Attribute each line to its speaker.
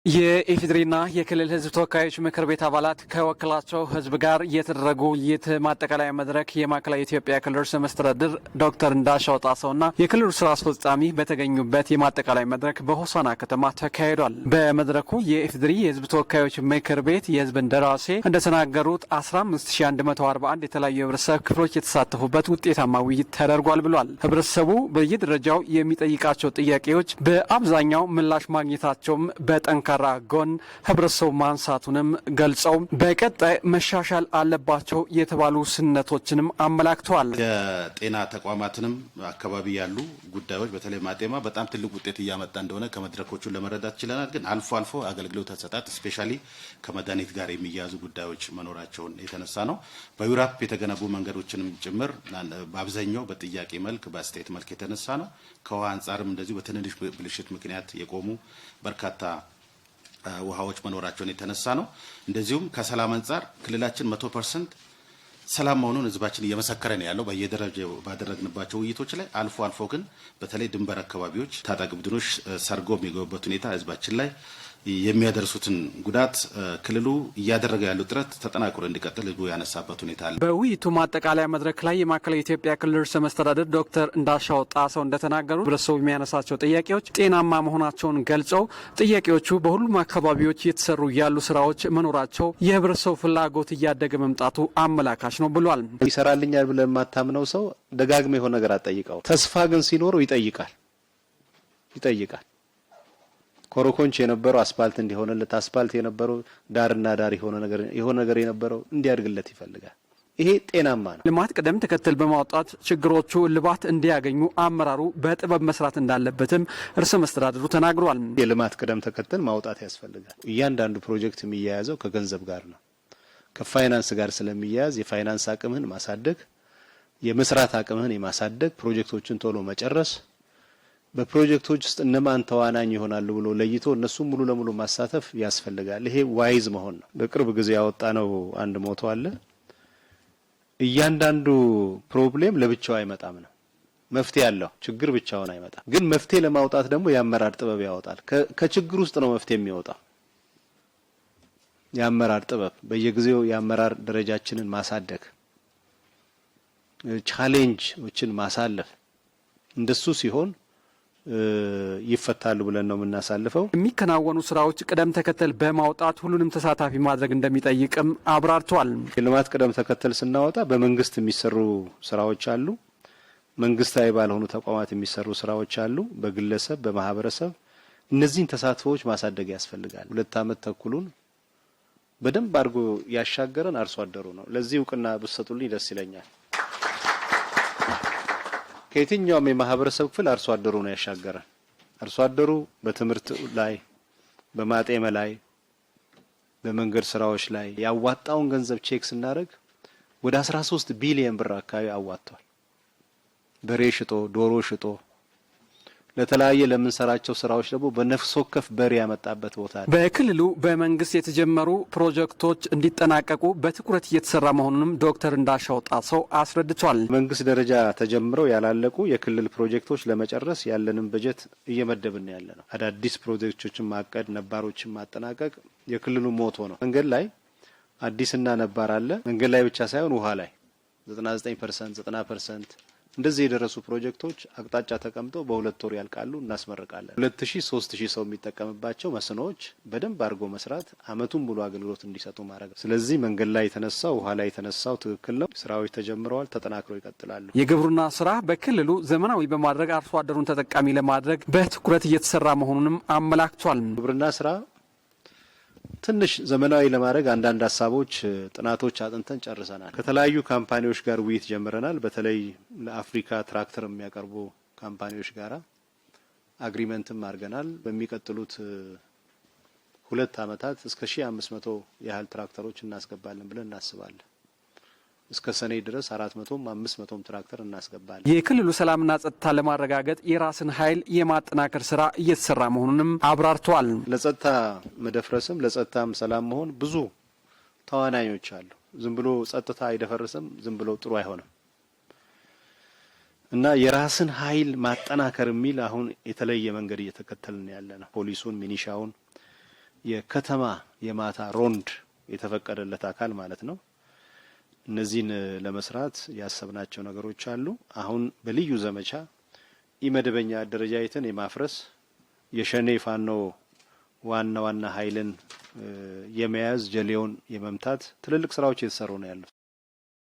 Speaker 1: የኢፌዴሪና የክልል ህዝብ ተወካዮች ምክር ቤት አባላት ከወከላቸው ህዝብ ጋር የተደረጉ ውይይት ማጠቃለያ መድረክ የማዕከላዊ ኢትዮጵያ ክልል ርዕሰ መስተዳድር ዶክተር እንዳሻው ጣሰውና የክልሉ ስራ አስፈጻሚ በተገኙበት የማጠቃለያ መድረክ በሆሳና ከተማ ተካሂዷል። በመድረኩ የኢፌዴሪ የህዝብ ተወካዮች ምክር ቤት የህዝብ እንደራሴ እንደተናገሩት 15141 የተለያዩ የህብረተሰብ ክፍሎች የተሳተፉበት ውጤታማ ውይይት ተደርጓል ብሏል። ህብረተሰቡ በየደረጃው የሚጠይቃቸው ጥያቄዎች በአብዛኛው ምላሽ ማግኘታቸውም በጠንካ ጎን ህብረተሰቡ ማንሳቱንም ገልጸው በቀጣይ መሻሻል አለባቸው የተባሉ ስነቶችንም አመላክተዋል።
Speaker 2: የጤና ተቋማትንም አካባቢ ያሉ ጉዳዮች በተለይ ማጤማ በጣም ትልቅ ውጤት እያመጣ እንደሆነ ከመድረኮቹ ለመረዳት ችለናል። ግን አልፎ አልፎ አገልግሎት አሰጣጥ ስፔሻሊ ከመድኃኒት ጋር የሚያያዙ ጉዳዮች መኖራቸውን የተነሳ ነው። በዩራፕ የተገነቡ መንገዶችንም ጭምር በአብዛኛው በጥያቄ መልክ በአስተያየት መልክ የተነሳ ነው። ከውሃ አንጻርም እንደዚሁ በትንንሽ ብልሽት ምክንያት የቆሙ በርካታ ውሃዎች መኖራቸውን የተነሳ ነው። እንደዚሁም ከሰላም አንጻር ክልላችን 100% ሰላም መሆኑን ህዝባችን እየመሰከረ ነው ያለው በየደረጃው ባደረግንባቸው ውይይቶች ላይ። አልፎ አልፎ ግን በተለይ ድንበር አካባቢዎች ታጣቂ ቡድኖች ሰርጎ የሚገቡበት ሁኔታ ህዝባችን ላይ የሚያደርሱትን ጉዳት ክልሉ እያደረገ ያለው ጥረት ተጠናክሮ እንዲቀጥል ህዝቡ ያነሳበት ሁኔታ አለ።
Speaker 1: በውይይቱ ማጠቃለያ መድረክ ላይ የማዕከላዊ ኢትዮጵያ ክልል ርዕሰ መስተዳድር ዶክተር እንዳሻው ጣሰው እንደተናገሩ ህብረተሰቡ የሚያነሳቸው ጥያቄዎች ጤናማ መሆናቸውን ገልጸው ጥያቄዎቹ በሁሉም አካባቢዎች እየተሰሩ ያሉ ስራዎች መኖራቸው የህብረተሰቡ ፍላጎት እያደገ መምጣቱ አመላካች ነው ብሏል።
Speaker 3: ይሰራልኛል ብለህ የማታምነው ሰው ደጋግመህ የሆነ ነገር አጠይቀው። ተስፋ ግን ሲኖረው ይጠይቃል። ኮረኮንች የነበረው አስፋልት እንዲሆንለት፣ አስፋልት የነበረው ዳርና ዳር የሆነ ነገር የነበረው እንዲያድግለት ይፈልጋል። ይሄ ጤናማ ነው።
Speaker 1: ልማት ቅደም ተከተል በማውጣት ችግሮቹ ልባት እንዲያገኙ አመራሩ በጥበብ መስራት እንዳለበትም ርዕሰ መስተዳድሩ ተናግሯል።
Speaker 3: የልማት ቅደም ተከተል ማውጣት ያስፈልጋል። እያንዳንዱ ፕሮጀክት የሚያያዘው ከገንዘብ ጋር ነው። ከፋይናንስ ጋር ስለሚያያዝ የፋይናንስ አቅምህን ማሳደግ፣ የመስራት አቅምህን የማሳደግ ፕሮጀክቶችን ቶሎ መጨረስ፣ በፕሮጀክቶች ውስጥ እነማን ተዋናኝ ይሆናሉ ብሎ ለይቶ እነሱም ሙሉ ለሙሉ ማሳተፍ ያስፈልጋል። ይሄ ዋይዝ መሆን ነው። በቅርብ ጊዜ ያወጣነው አንድ ሞቶ አለ። እያንዳንዱ ፕሮብሌም ለብቻው አይመጣም ነው። መፍትሄ ያለው ችግር ብቻውን አይመጣም። ግን መፍትሄ ለማውጣት ደግሞ የአመራር ጥበብ ያወጣል። ከችግር ውስጥ ነው መፍትሄ የሚወጣው። የአመራር ጥበብ በየጊዜው የአመራር ደረጃችንን ማሳደግ፣ ቻሌንጆችን ማሳለፍ፣ እንደሱ ሲሆን ይፈታሉ ብለን ነው የምናሳልፈው።
Speaker 1: የሚከናወኑ ስራዎች ቅደም ተከተል በማውጣት ሁሉንም ተሳታፊ ማድረግ እንደሚጠይቅም አብራርተዋል።
Speaker 3: የልማት ቅደም ተከተል ስናወጣ በመንግስት የሚሰሩ ስራዎች አሉ፣ መንግስታዊ ባልሆኑ ተቋማት የሚሰሩ ስራዎች አሉ፣ በግለሰብ በማህበረሰብ እነዚህን ተሳትፎዎች ማሳደግ ያስፈልጋል። 2 ዓመት ተኩሉን በደንብ አድርጎ ያሻገረን አርሶ አደሩ ነው። ለዚህ እውቅና ብትሰጡልኝ ደስ ይለኛል። ከየትኛውም የማህበረሰብ ክፍል አርሶ አደሩ ነው ያሻገረን። አርሶ አደሩ በትምህርት ላይ፣ በማጤመ ላይ፣ በመንገድ ስራዎች ላይ ያዋጣውን ገንዘብ ቼክ ስናደርግ ወደ 13 ቢሊዮን ብር አካባቢ አዋጥቷል። በሬ ሽጦ፣ ዶሮ ሽጦ ለተለያየ ለምንሰራቸው ስራዎች ደግሞ በነፍስ ወከፍ በሬ ያመጣበት ቦታ ነው።
Speaker 1: በክልሉ በመንግስት የተጀመሩ ፕሮጀክቶች እንዲጠናቀቁ በትኩረት እየተሰራ መሆኑንም ዶክተር እንዳሻው ጣሰው አስረድቷል።
Speaker 3: መንግስት ደረጃ ተጀምረው ያላለቁ የክልል ፕሮጀክቶች ለመጨረስ ያለንን በጀት እየመደብን ያለ ነው። አዳዲስ ፕሮጀክቶችን ማቀድ፣ ነባሮችን ማጠናቀቅ የክልሉ ሞቶ ነው። መንገድ ላይ አዲስና ነባር አለ። መንገድ ላይ ብቻ ሳይሆን ውሃ ላይ 99% 90% እንደዚህ የደረሱ ፕሮጀክቶች አቅጣጫ ተቀምጠው በ2 ወር ያልቃሉ፣ እናስመርቃለን። 2000-3000 ሰው የሚጠቀምባቸው መስኖዎች በደንብ አድርጎ መስራት፣ አመቱን ሙሉ አገልግሎት እንዲሰጡ ማድረግ። ስለዚህ መንገድ ላይ የተነሳው ውሃ ላይ የተነሳው ትክክል ነው። ስራዎች ተጀምረዋል፣ ተጠናክረው ይቀጥላሉ።
Speaker 1: የግብርና ስራ በክልሉ ዘመናዊ በማድረግ አርሶ አደሩን ተጠቃሚ ለማድረግ በትኩረት እየተሰራ መሆኑንም አመላክቷል።
Speaker 3: ግብርና ስራ ትንሽ ዘመናዊ ለማድረግ አንዳንድ ሀሳቦች፣ ጥናቶች አጥንተን ጨርሰናል። ከተለያዩ ካምፓኒዎች ጋር ውይይት ጀምረናል። በተለይ ለአፍሪካ ትራክተር የሚያቀርቡ ካምፓኒዎች ጋራ አግሪመንትም አድርገናል። በሚቀጥሉት 2 ዓመታት እስከ 1500 ያህል ትራክተሮች እናስገባለን ብለን እናስባለን። እስከ ሰኔ ድረስ 400ም 500ም ትራክተር እናስገባለን።
Speaker 1: የክልሉ ሰላምና ጸጥታ ለማረጋገጥ የራስን ኃይል የማጠናከር ስራ እየተሰራ መሆኑንም አብራርተዋል።
Speaker 3: ለጸጥታ መደፍረስም ለጸጥታም ሰላም መሆን ብዙ ተዋናኞች አሉ። ዝም ብሎ ጸጥታ አይደፈርስም፣ ዝም ብሎ ጥሩ አይሆንም። እና የራስን ኃይል ማጠናከር የሚል አሁን የተለየ መንገድ እየተከተልን ያለ ነው። ፖሊሱን፣ ሚኒሻውን፣ የከተማ የማታ ሮንድ የተፈቀደለት አካል ማለት ነው። እነዚህን ለመስራት ያሰብናቸው ነገሮች አሉ። አሁን በልዩ ዘመቻ ኢመደበኛ አደረጃጀትን የማፍረስ የሸኔ ፋኖ ዋና ኃይልን የመያዝ ጀሌውን የመምታት ትልልቅ ስራዎች እየተሰሩ ነው ያሉት።